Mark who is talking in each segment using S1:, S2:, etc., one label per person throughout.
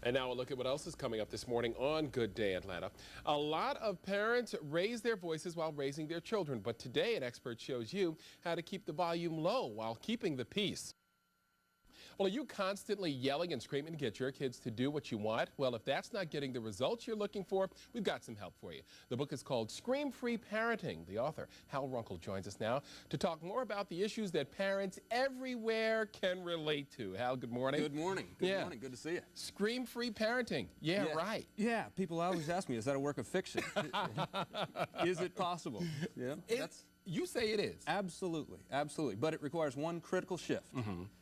S1: And now we'll look at what else is coming up this morning on Good Day Atlanta. A lot of parents raise their voices while raising their children, but today an expert shows you how to keep the volume low while keeping the peace. Well, are you constantly yelling and screaming to get your kids to do what you want? Well, if that's not getting the results you're looking for, we've got some help for you. The book is called Screamfree Parenting. The author, Runkel, joins us now to talk more about the issues that parents everywhere can relate to. Hal, good morning.
S2: Good morning. Good morning. Good to see you.
S1: Scream-free parenting. Yeah, right.
S2: Yeah, people always ask me, is that a work of fiction? Is it possible? Yeah,
S1: you say it is.
S2: Absolutely, absolutely. But it requires one critical shift.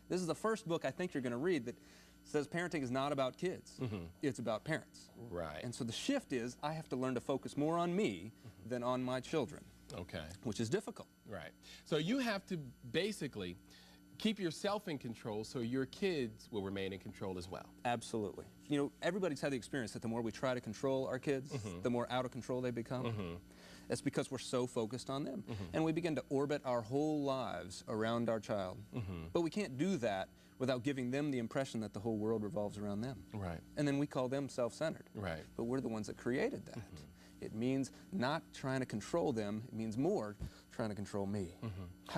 S2: This is the first book I think you're going to read that says parenting is not about kids. It's about parents.
S1: Right.
S2: And so the shift is I have to learn to focus more on me than on my children.
S1: Okay.
S2: Which is difficult.
S1: Right. So you have to basically keep yourself in control so your kids will remain in control as well.
S2: Absolutely. You know, everybody's had the experience that the more we try to control our kids, the more out of control they become. It's because we're so focused on them. And we begin to orbit our whole lives around our child. But we can't do that without giving them the impression that the whole world revolves around them.
S1: Right.
S2: And then we call them self-centered.
S1: Right.
S2: But we're the ones that created that. It means not trying to control them. It means more trying to control me.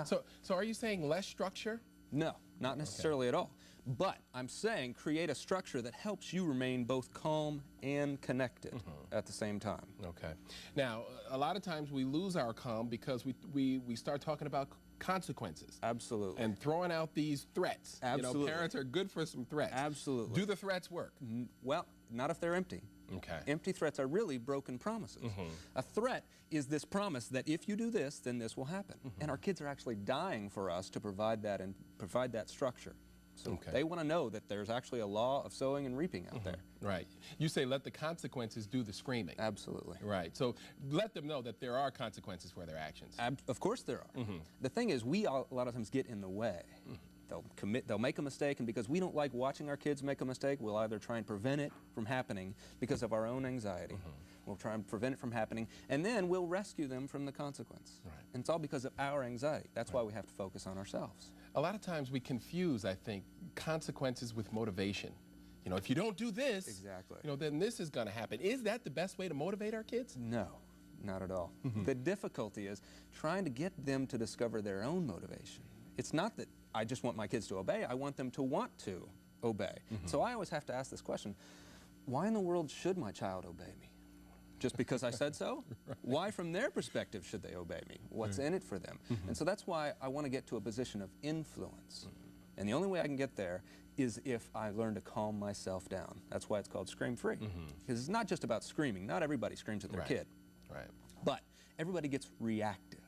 S1: So are you saying less structure?
S2: No, not necessarily at all. But I'm saying create a structure that helps you remain both calm and connected at the same time.
S1: Okay. Now, a lot of times we lose our calm because we start talking about consequences.
S2: Absolutely.
S1: And throwing out these threats.
S2: Absolutely.
S1: You know, parents are good for some threats.
S2: Absolutely.
S1: Do the threats work?
S2: Well, not if they're empty.
S1: Okay.
S2: Empty threats are really broken promises. A threat is this promise that if you do this, then this will happen. And our kids are actually dying for us to provide that and provide that structure. So they want to know that there's actually a law of sowing and reaping out there. Right.
S1: You say let the consequences do the screaming.
S2: Absolutely.
S1: Right. So let them know that there are consequences for their actions.
S2: Of course there are. The thing is, we a lot of times get in the way. They'll make a mistake, and because we don't like watching our kids make a mistake, we'll either try and prevent it from happening because of our own anxiety. We'll try and prevent it from happening, and then we'll rescue them from the consequence. Right. And it's all because of our anxiety. That's why we have to focus on ourselves.
S1: A lot of times we confuse, I think, consequences with motivation. You know, if you don't do this, you know, then this is going to happen. Is that the best way to motivate our kids?
S2: No, not at all. The difficulty is trying to get them to discover their own motivation. It's not that I just want my kids to obey, I want them to want to obey. So I always have to ask this question, why in the world should my child obey me? Just because I said so? Why from their perspective should they obey me? What's in it for them? And so that's why I want to get to a position of influence. And the only way I can get there is if I learn to calm myself down. That's why it's called Scream-Free. Because it's not just about screaming. Not everybody screams at their kid. But everybody gets reactive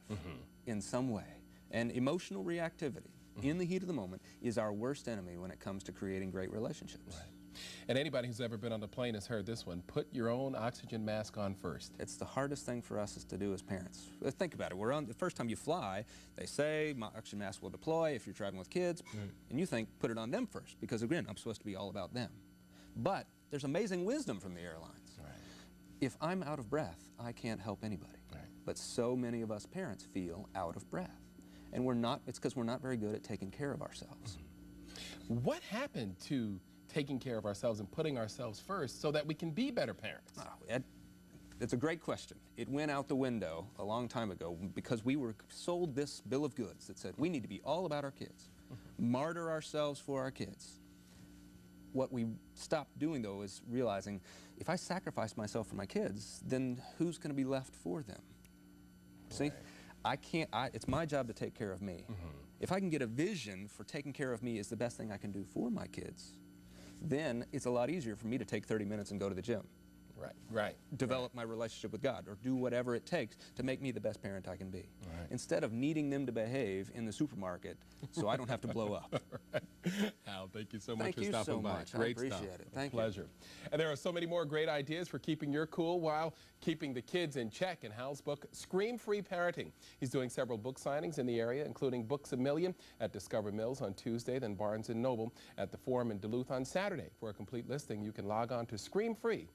S2: in some way. And emotional reactivity in the heat of the moment is our worst enemy when it comes to creating great relationships.
S1: And anybody who's ever been on the plane has heard this one. Put your own oxygen mask on first.
S2: It's the hardest thing for us to do as parents. Think about it. We're on the first time you fly, they say my oxygen mask will deploy if you're traveling with kids, and you think put it on them first because again, I'm supposed to be all about them. But there's amazing wisdom from the airlines. If I'm out of breath, I can't help anybody. But so many of us parents feel out of breath. And it's because we're not very good at taking care of ourselves.
S1: What happened to taking care of ourselves and putting ourselves first so that we can be better parents?
S2: It's a great question. It went out the window a long time ago because we were sold this bill of goods that said we need to be all about our kids, martyr ourselves for our kids. What we stopped doing, though, is realizing if I sacrifice myself for my kids, then who's going to be left for them? See? It's my job to take care of me. If I can get a vision for taking care of me is the best thing I can do for my kids, then it's a lot easier for me to take 30 minutes and go to the gym. Develop my relationship with God, or do whatever it takes to make me the best parent I can be. Instead of needing them to behave in the supermarket so I don't have to blow up.
S1: Hal, thank you so much for stopping by.
S2: Great stuff. I appreciate it. Thank you.
S1: Pleasure. And there are so many more great ideas for keeping your cool while keeping the kids in check in Hal's book, Scream-Free Parenting. He's doing several book signings in the area, including Books A Million at Discover Mills on Tuesday, then Barnes & Noble at the Forum in Duluth on Saturday. For a complete listing, you can log on to screamfree.com.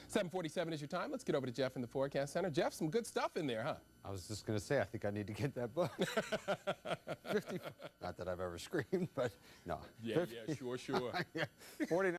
S1: 7:47 is your time. Let's get over to Jeff in the Forecast Center. Jeff, some good stuff in there, huh?
S3: I was just going to say, I think I need to get that book. 50, not that I've ever screamed, but no.
S1: Yeah, sure.
S3: Yeah, 49.